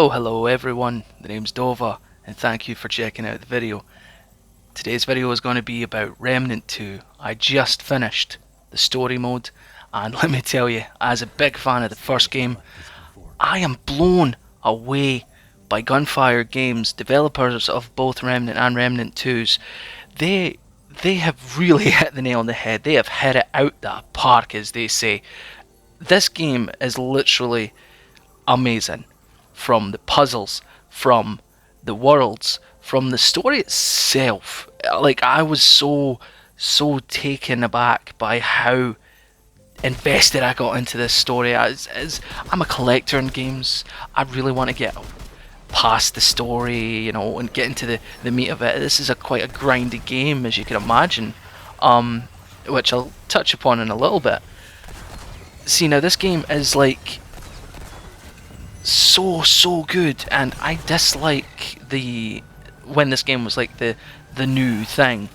Hello everyone, the name's Dova, and thank you for checking out the video. Today's video is going to be about Remnant 2. I just finished the story mode, and let me tell you, as a big fan of the first game, I am blown away by Gunfire Games, developers of both Remnant and Remnant 2's. They have really hit the nail on the head. They have hit it out the park, as they say. This game is literally amazing. From the puzzles, from the worlds, from the story itself. Like, I was so taken aback by how invested I got into this story. As I'm a collector in games, I really want to get past the story, and get into the meat of it. This is quite a grindy game, as you can imagine, which I'll touch upon in a little bit. See, now this game is like so good, and I dislike when this game was like the new thing,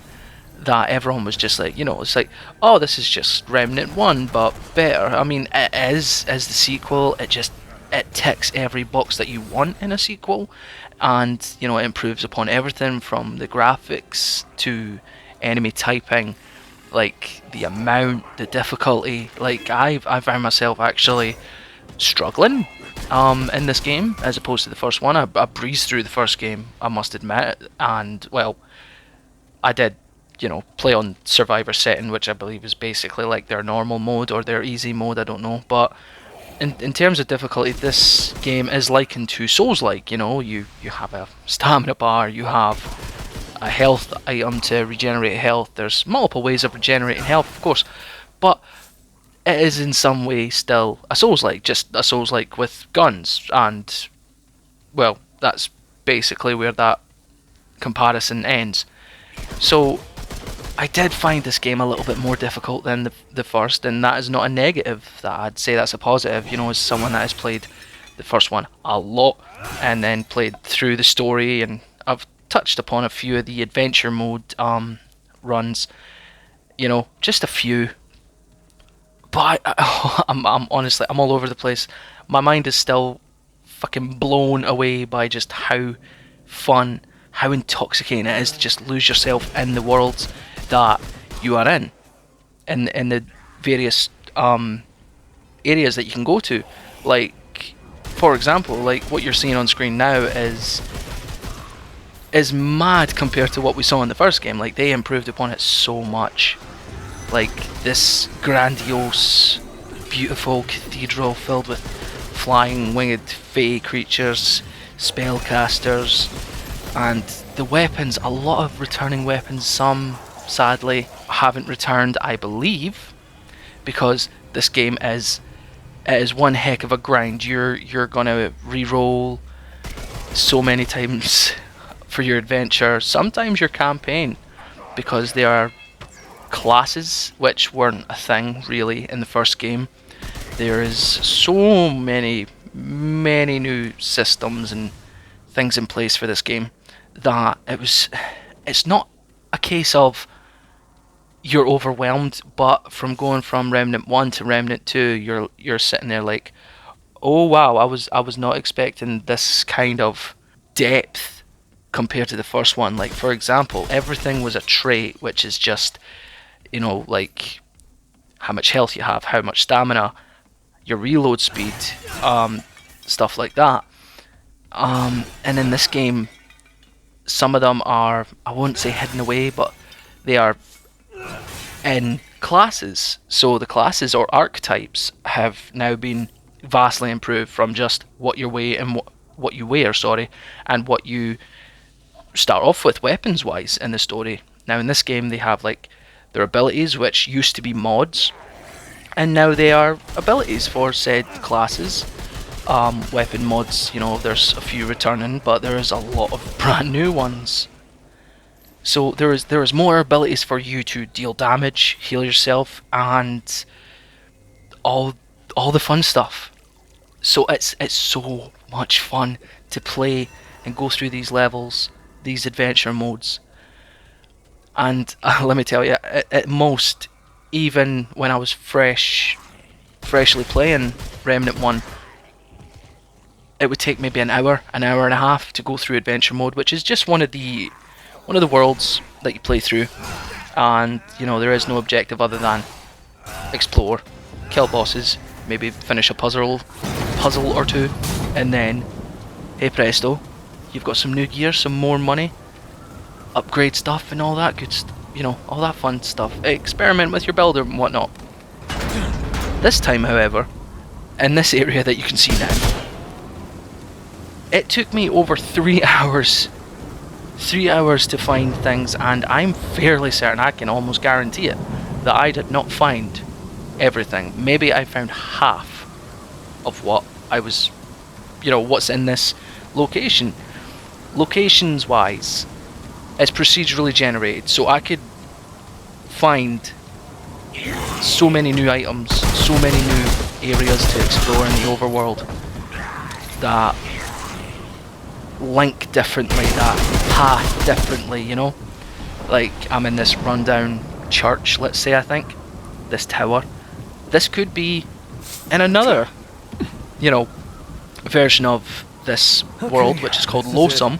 that everyone was just like, it's like, oh, this is just Remnant 1 but better. I mean, it is as the sequel. It ticks every box that you want in a sequel, and it improves upon everything from the graphics to enemy typing, like the amount, the difficulty. Like, I found myself actually struggling in this game as opposed to the first one. I breezed through the first game, I must admit, and well, I did play on survivor setting, which I believe is basically like their normal mode or their easy mode, I don't know. But in terms of difficulty, this game is likened to Souls-like. You have a stamina bar, you have a health item to regenerate health. There's multiple ways of regenerating health, of course, but it is in some way still a Souls-like, just a Souls-like with guns, and well, that's basically where that comparison ends. So I did find this game a little bit more difficult than the first, and that is not a negative. That I'd say that's a positive. As someone that has played the first one a lot and then played through the story, and I've touched upon a few of the adventure mode runs, just a few. But I'm honestly, I'm all over the place. My mind is still fucking blown away by just how fun, how intoxicating it is to just lose yourself in the worlds that you are in the various areas that you can go to. Like, for example, like what you're seeing on screen now is mad compared to what we saw in the first game. Like, they improved upon it so much. Like, this grandiose, beautiful cathedral filled with flying winged fae creatures, spellcasters, and the weapons, a lot of returning weapons. Some sadly haven't returned, I believe, because this game is one heck of a grind. You're gonna re-roll so many times for your adventure, sometimes your campaign, because they are classes which weren't a thing really in the first game. There is so many new systems and things in place for this game that it's not a case of you're overwhelmed, but from going from Remnant 1 to Remnant 2, you're sitting there like, oh wow, I was not expecting this kind of depth compared to the first one. Like, for example, everything was a trait, which is just like how much health you have, how much stamina, your reload speed, stuff like that. And in this game, some of them are, I won't say hidden away, but they are in classes. So the classes or archetypes have now been vastly improved from just what you weigh and what you wear, and what you start off with weapons wise in the story. Now in this game, they have like their abilities, which used to be mods, and now they are abilities for said classes. Weapon mods, there's a few returning, but there is a lot of brand new ones. So there is more abilities for you to deal damage, heal yourself, and all the fun stuff. So it's so much fun to play and go through these levels, these adventure modes. And let me tell you, at most, even when I was freshly playing Remnant 1, it would take maybe an hour and a half to go through adventure mode, which is just one of the worlds that you play through, and you know there is no objective other than explore, kill bosses, maybe finish a puzzle or two, and then hey presto, you've got some new gear, some more money, upgrade stuff, and all that good, you know, all that fun stuff. Experiment with your builder and whatnot. This time, however, in this area that you can see now, it took me over 3 hours. 3 hours to find things, and I'm fairly certain, I can almost guarantee it, that I did not find everything. Maybe I found half of what I was, you know, what's in this location. Locations wise, it's procedurally generated, so I could find so many new items, so many new areas to explore in the overworld that link differently, that path differently, you know? Like, I'm in this rundown church, let's say, I think. This tower. This could be in another, you know, version of this world, which is called Loathsome.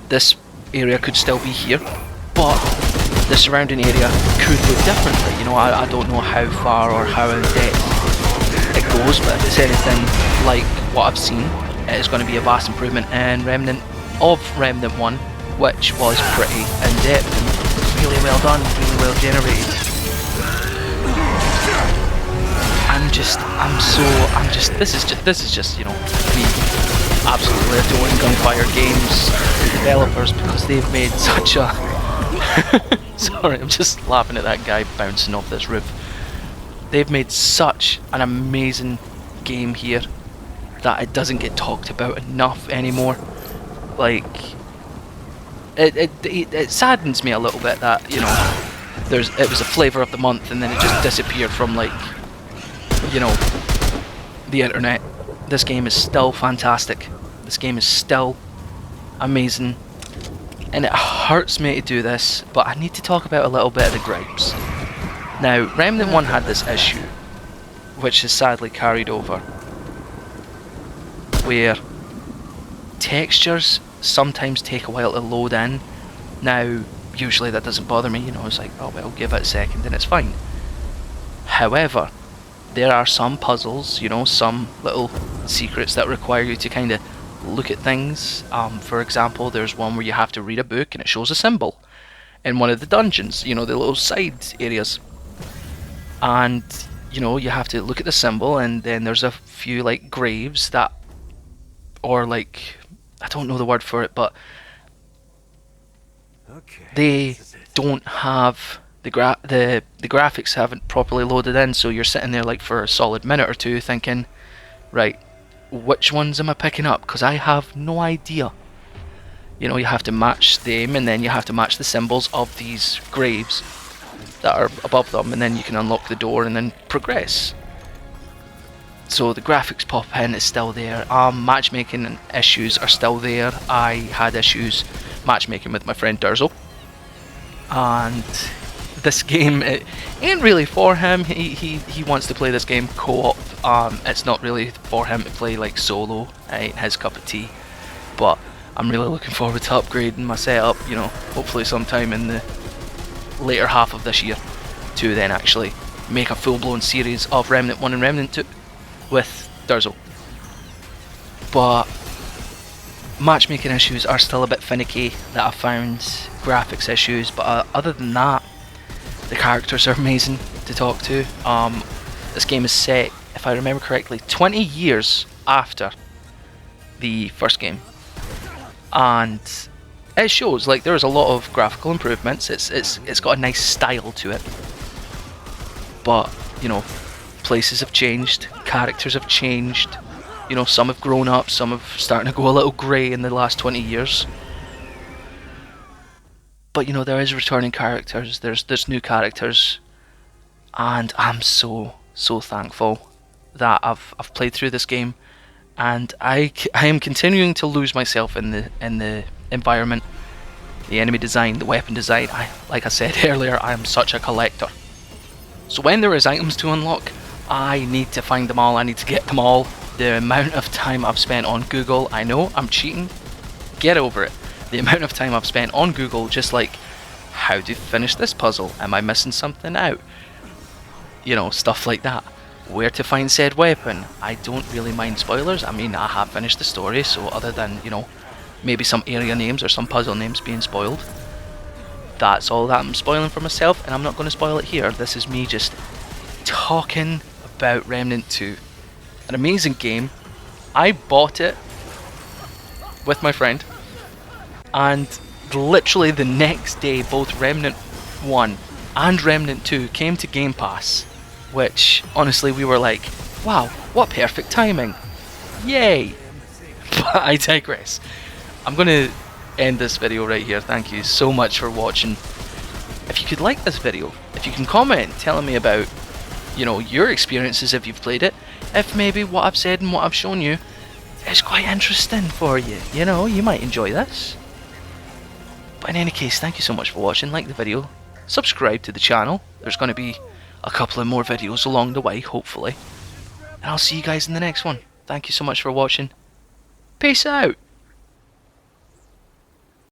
This area could still be here, but the surrounding area could look differently. You know, I don't know how far or how in depth it goes, but if it's anything like what I've seen, it is going to be a vast improvement in Remnant 1, which was pretty in depth and really well done, really well generated. This is just, you know, me absolutely adoring Gunfire Games developers, because they've made such a sorry, I'm just laughing at that guy bouncing off this roof. They've made such an amazing game here that it doesn't get talked about enough anymore. Like, it saddens me a little bit that, you know, it was a flavour of the month and then it just disappeared from, like, you know, the internet. This game is still fantastic. This game is still amazing, and it hurts me to do this, but I need to talk about a little bit of the gripes. Now, Remnant 1 had this issue, which is sadly carried over, where textures sometimes take a while to load in. Now, usually that doesn't bother me, you know, it's like, oh well, give it a second and it's fine. However, there are some puzzles, you know, some little secrets that require you to kind of look at things. For example, there's one where you have to read a book and it shows a symbol in one of the dungeons, you know, the little side areas. And, you know, you have to look at the symbol, and then there's a few, like, graves that, or, like, I don't know the word for it, but they don't have the graphics haven't properly loaded in, so you're sitting there like for a solid minute or two thinking, right, which ones am I picking up? Because I have no idea. You know, you have to match them, and then you have to match the symbols of these graves that are above them, and then you can unlock the door and then progress. So the graphics pop in, is still there. Matchmaking issues are still there. I had issues matchmaking with my friend Durzel, and this game, it ain't really for him. He wants to play this game co-op. It's not really for him to play like solo. It ain't his cup of tea. But I'm really looking forward to upgrading my setup, you know, hopefully sometime in the later half of this year, to then actually make a full-blown series of Remnant 1 and Remnant 2 with Durzel. But matchmaking issues are still a bit finicky that I've found, graphics issues, but other than that, the characters are amazing to talk to. This game is set, if I remember correctly, 20 years after the first game, and it shows. Like, there's a lot of graphical improvements. It's got a nice style to it, but you know, places have changed, characters have changed. You know, some have grown up, some have starting to go a little grey in the last 20 years. But you know, there is returning characters, there's new characters, and I'm so thankful that I've played through this game, and I am continuing to lose myself in the environment, the enemy design, the weapon design. Like I said earlier, I am such a collector. So when there is items to unlock, I need to find them all, I need to get them all, The amount of time I've spent on Google, I know I'm cheating, get over it. The amount of time I've spent on Google just like, how to finish this puzzle, am I missing something out? You know, stuff like that. Where to find said weapon. I don't really mind spoilers. I mean, I have finished the story, so other than, you know, maybe some area names or some puzzle names being spoiled, that's all that I'm spoiling for myself, and I'm not going to spoil it here. This is me just talking about Remnant 2. An amazing game. I bought it with my friend, and literally the next day both Remnant 1 and Remnant 2 came to Game Pass, which honestly we were like, wow, what perfect timing. Yay! But I digress. I'm going to end this video right here. Thank you so much for watching. If you could like this video, if you can comment telling me about, you know, your experiences if you've played it, if maybe what I've said and what I've shown you is quite interesting for you, you know, you might enjoy this. But in any case, thank you so much for watching. Like the video, subscribe to the channel. There's going to be a couple of more videos along the way, hopefully. And I'll see you guys in the next one. Thank you so much for watching. Peace out!